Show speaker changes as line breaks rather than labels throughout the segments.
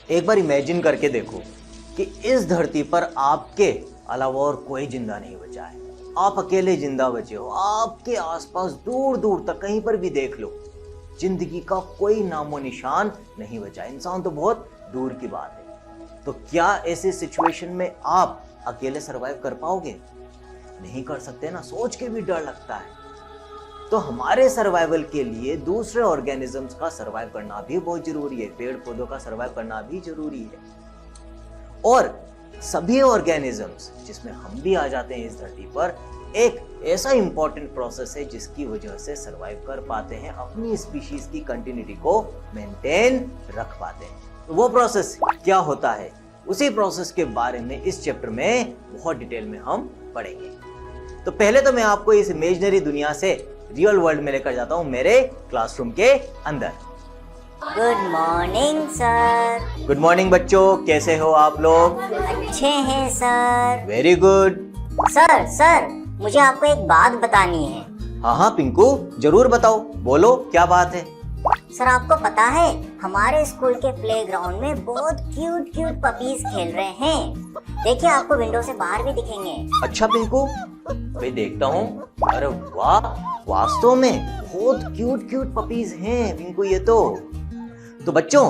एक बार इमेजिन करके देखो कि इस धरती पर आपके अलावा और कोई जिंदा नहीं बचा है। आप अकेले जिंदा बचे हो। आपके आसपास दूर दूर तक कहीं पर भी देख लो, जिंदगी का कोई नामो निशान नहीं बचा। इंसान तो बहुत दूर की बात है। तो क्या ऐसी सिचुएशन में आप अकेले सरवाइव कर पाओगे? नहीं कर सकते ना, सोच के भी डर लगता है। तो हमारे सर्वाइवल के लिए दूसरे ऑर्गेनिजम्स का सर्वाइव करना भी बहुत जरूरी है। पेड़ पौधों का सर्वाइव करना भी जरूरी है। और सभी ऑर्गेनिजम्स, जिसमें हम भी आ जाते हैं इस धरती पर, एक ऐसा इंपॉर्टेंट प्रोसेस है जिसकी वजह से सर्वाइव कर पाते हैं, अपनी स्पीशीज की कंटिन्यूटी को मेंटेन रख पाते हैं। तो वो प्रोसेस क्या होता है, उसी प्रोसेस के बारे में इस चैप्टर में बहुत डिटेल में हम पढ़ेंगे। तो पहले तो मैं आपको इस इमेजिनरी दुनिया से रियल वर्ल्ड में लेकर जाता हूं, मेरे क्लासरूम के अंदर।
Good morning sir.
Good morning बच्चों, कैसे हो आप लोग?
अच्छे हैं सर।
Very good.
सर मुझे आपको एक बात बतानी है।
हाँ पिंकू, जरूर बताओ, बोलो क्या बात है।
सर आपको पता है हमारे स्कूल के प्लेग्राउंड में बहुत क्यूट पपीज खेल रहे हैं। देखिए आपको विंडो से बाहर भी दिखेंगे।
अच्छा पिंकू, मैं देखता हूँ। अरे वाह, वास्तव में बहुत क्यूट पपीज हैं पिंकू ये तो बच्चों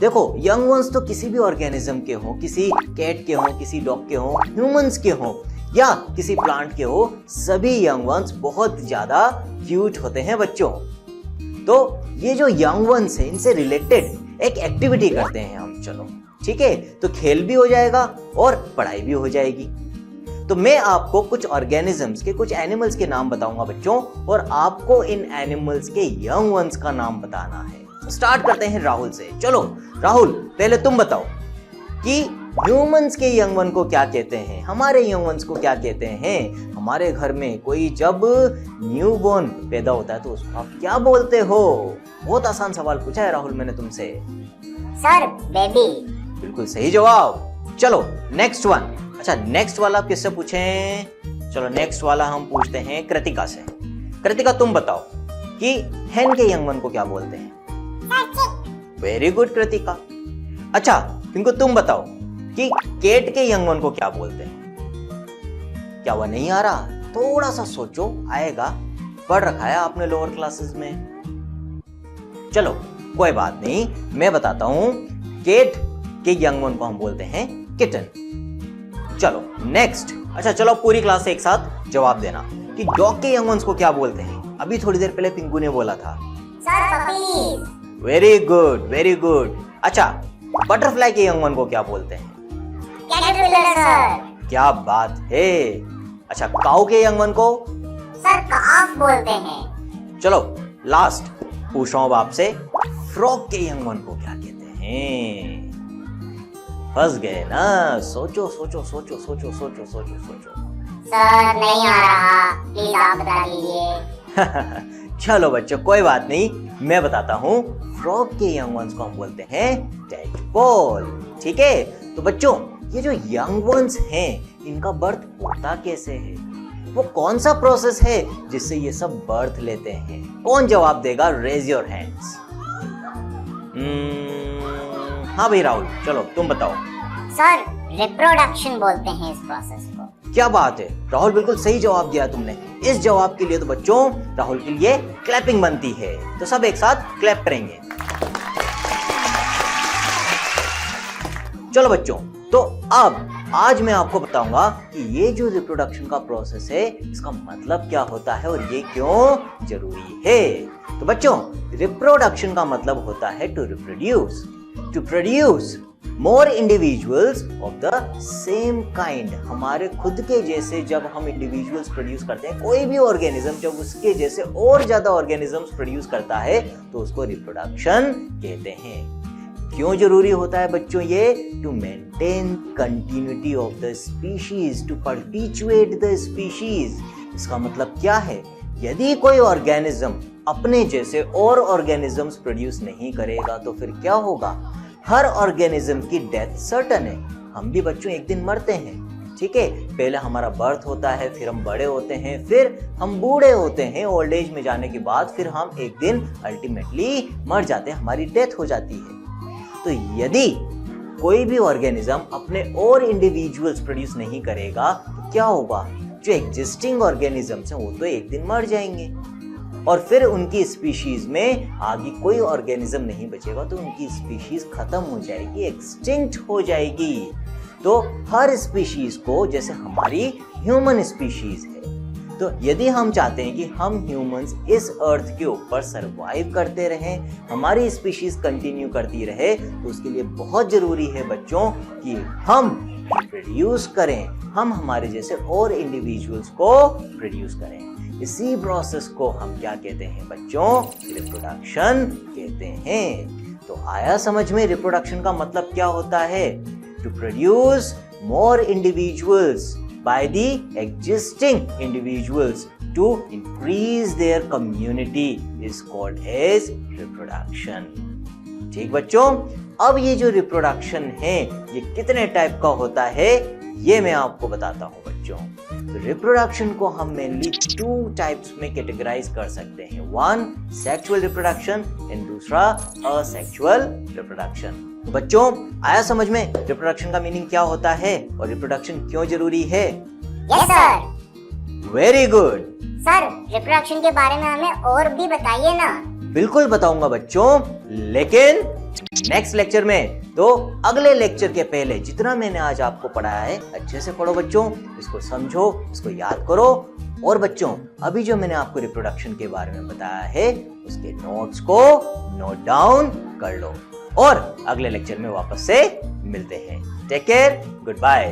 देखो, यंग वंस तो किसी भी ऑर्गेनिज्म के हो, किसी कैट के हो, किसी डॉग के हो, ह्यूमंस के हो या किसी प्लांट के हो, सभी यंग वंस बहुत ज्यादा क्यूट होते हैं बच्चों। तो ये जो यंग वंस है, इनसे रिलेटेड एक एक्टिविटी करते हैं हम। चलो ठीक है, तो खेल भी हो जाएगा और पढ़ाई भी हो जाएगी। तो मैं आपको कुछ ऑर्गेनिजम्स के, कुछ एनिमल्स के नाम बताऊंगा बच्चों, और आपको इन एनिमल्स के यंग वंस का नाम बताना है। तो स्टार्ट करते हैं राहुल से। चलो राहुल, पहले तुम बताओ कि ह्यूमंस के यंग वन को क्या कहते हैं, हमारे यंग वंस को क्या कहते हैं। हमारे घर में कोई जब न्यूबॉर्न पैदा होता है तो उसको आप क्या बोलते हो? बहुत आसान सवाल पूछा है राहुल मैंने तुमसे।
Sir baby.
बिल्कुल सही जवाब। चलो नेक्स्ट वन। अच्छा, नेक्स्ट वाला आप किससे पूछें? चलो नेक्स्ट वाला हम पूछते हैं कृतिका से। कृतिका तुम बताओ कि हेन के यंग वन को क्या बोलते हैं? Very good Kritika. अच्छा पिंकू, तुम बताओ कि केट के यंग वन को क्या बोलते हैं? क्या वह नहीं आ रहा? थोड़ा सा सोचो, आएगा। पढ़ रखा है आपने लोअर क्लासेस में। चलो कोई बात नहीं, मैं बताता हूं। केट के यंग वन को हम बोलते हैं किटन। चलो नेक्स्ट। अच्छा चलो पूरी क्लास से एक साथ जवाब देना कि डॉग के यंग वंस को क्या बोलते हैं। अभी थोड़ी देर पहले पिंकू ने बोला था।
Sir puppies.
Very good. अच्छा, बटरफ्लाई के यंग वन को क्या बोलते हैं?
Caterpillar sir.
क्या बात है। अच्छा, काऊ के यंग वन को?
सर काफ बोलते हैं।
चलो लास्ट पूछ रहा हूं आपसे, फ्रॉग के यंग वन को क्या कहते हैं? फंस गए ना? सोचो।
सर नहीं आ रहा, प्लीज आप बता दीजिए।
चलो बच्चों कोई बात नहीं, मैं बताता हूँ। फ्रॉग के यंग वंस को हम बोलते हैं टैडपोल। ठीक है, तो बच्चों ये जो यंग वंस हैं, इनका बर्थ होता कैसे है? वो कौन सा प्रोसेस है जिससे ये सब बर्थ लेते हैं? कौन जवाब देगा? Raise your hands. हाँ भाई राहुल, चलो तुम बताओ।
सर रिप्रोडक्शन बोलते हैं इस प्रोसेस को।
क्या बात है राहुल, बिल्कुल सही जवाब दिया तुमने। इस जवाब के लिए तो बच्चों राहुल के लिए क्लैपिंग बनती है। तो सब एक साथ क्लैप करेंगे। चलो बच्चों, तो अब आज मैं आपको बताऊंगा कि ये जो रिप्रोडक्शन का प्रोसेस है, इसका मतलब क्या होता है और ये क्यों जरूरी है। तो बच्चों, रिप्रोडक्शन का मतलब होता है to reproduce, to produce more individuals of the same kind. हमारे खुद के जैसे जब हम इंडिविजुअल्स प्रोड्यूस करते हैं, कोई भी ऑर्गेनिज्म जब उसके जैसे और ज्यादा ऑर्गेनिजम्स प्रोड्यूस करता है तो उसको रिप्रोडक्शन कहते हैं। क्यों जरूरी होता है बच्चों ये? To maintain continuity of the species, to perpetuate the species. इसका मतलब क्या है? यदि कोई ऑर्गेनिज्म अपने जैसे और ऑर्गेनिजम्स प्रोड्यूस नहीं करेगा तो फिर क्या होगा? हर ऑर्गेनिज्म की डेथ सर्टन है। हम भी बच्चों एक दिन मरते हैं, ठीक है। पहले हमारा बर्थ होता है, फिर हम बड़े होते हैं, फिर हम बूढ़े होते हैं। ओल्ड एज में जाने के बाद फिर हम एक दिन अल्टीमेटली मर जाते हैं, हमारी डेथ हो जाती है। तो यदि कोई भी ऑर्गेनिज्म अपने और इंडिविजुअल्स प्रोड्यूस नहीं करेगा तो क्या होगा, जो एग्जिस्टिंग ऑर्गेनिजम्स हैं वो तो एक दिन मर जाएंगे और फिर उनकी स्पीशीज में आगे कोई ऑर्गेनिज्म नहीं बचेगा तो उनकी स्पीशीज खत्म हो जाएगी, एक्सटिंक्ट हो जाएगी। तो हर स्पीशीज को, जैसे हमारी ह्यूमन स्पीशीज है, तो यदि हम चाहते हैं कि हम ह्यूमंस इस अर्थ के ऊपर सरवाइव करते रहें, हमारी स्पीशीज कंटिन्यू करती रहे, तो उसके लिए बहुत जरूरी है बच्चों कि हम प्रोड्यूस करें, हम हमारे जैसे और इंडिविजुअल्स को प्रोड्यूस करें। इसी प्रोसेस को हम क्या कहते हैं बच्चों, रिप्रोडक्शन कहते हैं। तो आया समझ में रिप्रोडक्शन का मतलब क्या होता है? To produce more individuals by the existing individuals to increase their community is called as reproduction। ठीक बच्चों, अब ये जो रिप्रोडक्शन है ये कितने टाइप का होता है ये मैं आपको बताता हूँ बच्चों। तो रिप्रोडक्शन को हम मेनली 2 टाइप्स में कैटेगराइज कर सकते हैं, वन सेक्सुअल रिप्रोडक्शन एंड दूसरा असेक्सुअल रिप्रोडक्शन। बच्चों आया समझ में रिप्रोडक्शन का मीनिंग क्या होता है और रिप्रोडक्शन क्यों जरूरी है?
Yes sir.
Very good.
Sir reproduction के बारे में हमें और भी बताइए ना।
बिल्कुल बताऊंगा बच्चों, लेकिन नेक्स्ट लेक्चर में। तो अगले लेक्चर के पहले जितना मैंने आज आपको पढ़ाया है अच्छे से पढ़ो बच्चों, इसको समझो, इसको याद करो। और बच्चों अभी जो मैंने आपको रिप्रोडक्शन के बारे में बताया है उसके नोट्स को नोट डाउन कर लो और अगले लेक्चर में वापस से मिलते हैं। Take care, good bye.